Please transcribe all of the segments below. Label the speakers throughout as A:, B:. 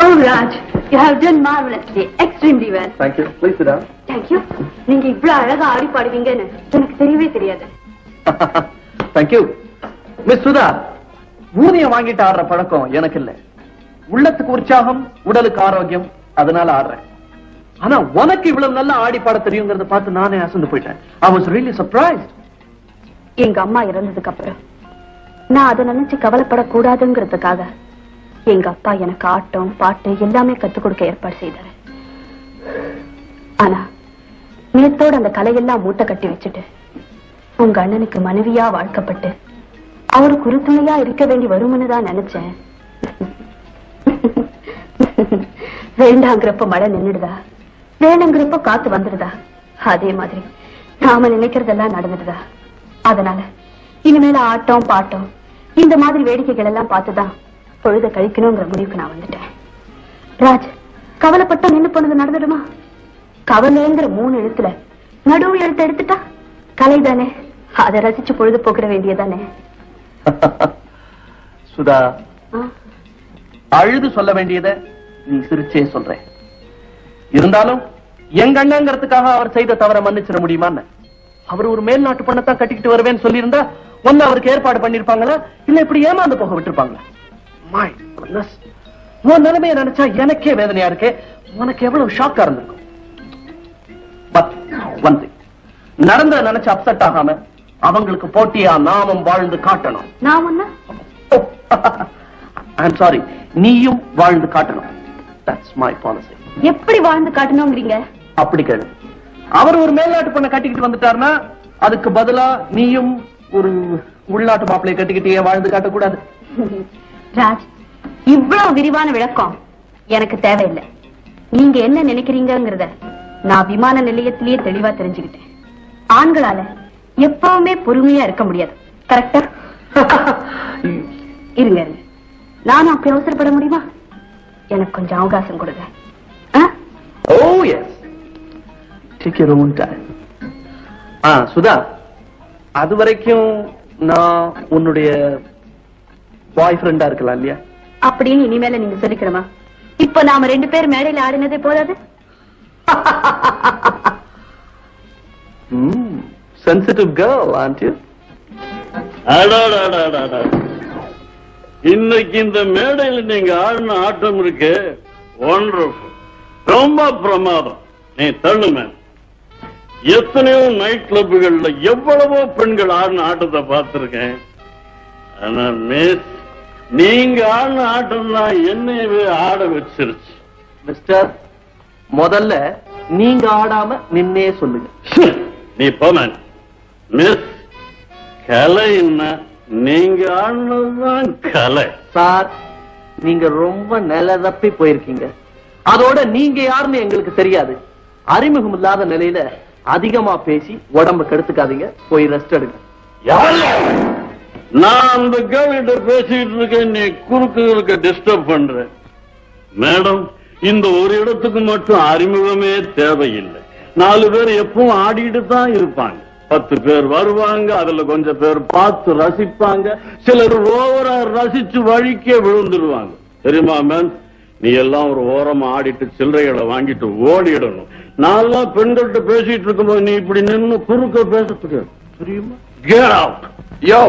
A: Oh, Raj, you have done marvelously, extremely well.
B: Thank you. Please sit down.
A: Thank you. நீங்க இவ்வளவு அழகா ஆடி பாடுவீங்கன்னு எனக்கு தெரியவே தெரியாது.
B: Thank you. Miss Sudha, ஊதியம் வாங்கிட்டு ஆடுற பழக்கம் எனக்கு இல்ல. உள்ளத்துக்கு உற்சாகம், உடலுக்கு ஆரோக்கியம், அதனால ஆடுறேன். ஆனா உனக்கு இவ்வளவு நல்லா ஆடி பாட தெரியுங்கிறத பார்த்து நானே அசந்து போயிட்டேன். I was really surprised.
A: எங்க அம்மா இறந்ததுக்கு அப்புறம் நான் அதை நினைச்சு கவலைப்படக்கூடாதுங்கிறதுக்காக எங்க அப்பா எனக்கு ஆட்டம் பாட்டு எல்லாமே கத்துக் கொடுக்க ஏற்பாடு செய்தாரு. ஆனா நேத்தோட அந்த கலையெல்லாம் மூட்டை கட்டி வச்சுட்டு உங்க அண்ணனுக்கு மனைவியா வாழ்க்கப்பட்டு அவருக்கு உறுதுணையா இருக்க வேண்டி வரும்னு தான் நினைச்சேன். வேண்டாங்கிறப்ப மழை நின்னுடுதா, வேணுங்கிறப்ப காத்து வந்துடுதா, அதே மாதிரி நாம நினைக்கிறதெல்லாம் நடந்துடுதா. அதனால இனிமேல ஆட்டம் பாட்டம் இந்த மாதிரி வேடிக்கைகள் எல்லாம் பார்த்துதான் பொழுத கழிக்கணுங்கிற முடிவுக்கு நான் வந்துட்டேன். ராஜ், கவலைப்பட்டா நின்னு போனது நடந்துடுமா? கவலைங்கிற 3 எழுத்துல நடுவு எழுத்து எடுத்துட்டா கலைதானே, அதை ரசிச்சு பொழுது போக்குற வேண்டியதானே.
B: சுதா, அழுது சொல்ல வேண்டியத நீ சிரிச்சே சொல்ற. இருந்தாலும் எங்க அண்ணங்கிறதுக்காக அவர் செய்த தவற மன்னிச்சிட முடியுமா? அவர் ஒரு மேல்நாட்டு பொண்ணத்தான் கட்டிக்கிட்டு வருவேன்னு சொல்லியிருந்தா ஒன்னு அவருக்கு ஏற்பாடு பண்ணிருப்பாங்களா, இல்ல இப்படி ஏமாந்து போக விட்டுருப்பாங்களா? உன் நிலைமையை நினைச்சா எனக்கே வேதனையா இருக்கே. உனக்கு எவ்வளவு ஷாக்கா இருந்திருக்கும். நடந்த நினைச்சு அப்செட் ஆகாம அவங்களுக்கு போட்டியா நாமும் வாழ்ந்து காட்டணும். ஐம் சாரி, நீயும் வாழ்ந்து காட்டணும். That's my policy.
A: எப்படி வாழ்ந்து காட்டணும்ங்கறீங்க?
B: அப்படி கேளு. அவர் ஒரு மேல்நாட்டு பொண்ணை கட்டிக்கிட்டு வந்துட்டாருன்னா அதுக்கு பதிலா நீயும் ஒரு உள்நாட்டு மாப்பிளையை கட்டிக்கிட்டே வாழ்ந்து காட்டக்கூடாது.
A: ராஜ், இவ்வளவு விரிவான விளக்கம் எனக்கு தேவையில்லை. நீங்க என்ன நினைக்கிறீங்கிறத நான் விமான நிலையத்திலேயே தெளிவா தெரிஞ்சுக்கிட்டேன். ஆண்களால எப்பவுமே பொறுமையா இருக்க முடியாது. கரெக்டா? இருங்க, நானும் அப்படி அவசரப்பட முடியுமா? எனக்கு கொஞ்சம் அவகாசம் கொடுங்க.
B: Oh yes, take your own time. Sudha, அது வரைக்கும் நான் உன்னுடைய பாய் ஃப்ரெண்டா இருக்கலாம் இல்லையா?
A: அப்படின்னு இனிமேல நீங்க சொல்லிக்கணுமா? இப்ப நாம 2 பேர் மேடையில ஆடினதே போதாது?
B: Sensitive girl, aren't you?
C: இன்னைக்கு இந்த மேடையில நீங்க ஆடின ஆட்டம் இருக்கு ஒண்டர்ஃபுல், ரொம்ப பிரமாதம். நீ தள்ளுமே. எத்தனையோ நைட் கிளப்புகள்ல எவ்வளவோ பெண்கள் ஆடின ஆட்டத்தை பார்த்திருக்கேன். ஆனா மிஸ், நீங்க ஆடின ஆட்டம் தான் என்னையவே ஆட வச்சிருச்சு.
B: மிஸ்டர், முதல்ல நீங்க ஆடாம நின்னே சொல்லுங்க.
C: நீ போன மிஸ், கலை என்ன? நீங்க ஆடினதுதான் கலை.
B: சார், நீங்க ரொம்ப நில தப்பி போயிருக்கீங்க. அதோட நீங்க யாருன்னு எங்களுக்கு தெரியாது. அறிமுகம் இல்லாத நிலையில அதிகமா பேசி உடம்பு கெடுத்துக்காதீங்க. போய் ரெஸ்ட் எடுங்க.
C: நான் அந்த கேர்ள்கிட்ட பேசிட்டு இருக்கேன், நீ குறுக்கு டிஸ்டர்ப் பண்ற. மேடம், இந்த ஒரு இடத்துக்கு மட்டும் அறிமுகமே தேவையில்லை. 4 பேர் எப்பவும் ஆடிட்டு தான் இருப்பாங்க. 10 பேர் வருவாங்க, அதுல கொஞ்சம் பேர் பார்த்து ரசிப்பாங்க, சிலர் ஓவரா ரசிச்சு வழிக்கே விழுந்துருவாங்க. தெரியுமா மேம்? நீ எல்லாம் ஒரு ஓரமா ஆடிட்டு சில்லறைகளை வாங்கிட்டு ஓடிடணும். நான் பெண்கள்கிட்ட பேசிட்டு இருக்கும்போது நீ இப்படி நின்று குறுக்க பேசத்துக்கு தெரியுமா? Get out.
B: யோ,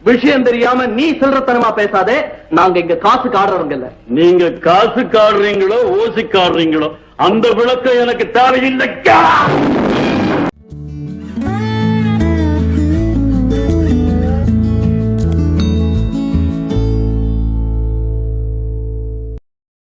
B: விஷயம் தெரியாம நீ சில்லறத்தனமா பேசாதே. நாங்க இங்க காசுக்கு ஆடுறவங்க இல்ல.
C: நீங்க காசுக்கு ஆடுறீங்களோ ஓசிக்கு ஆடுறீங்களோ அந்த விளக்கம் எனக்கு தேவையில்லை.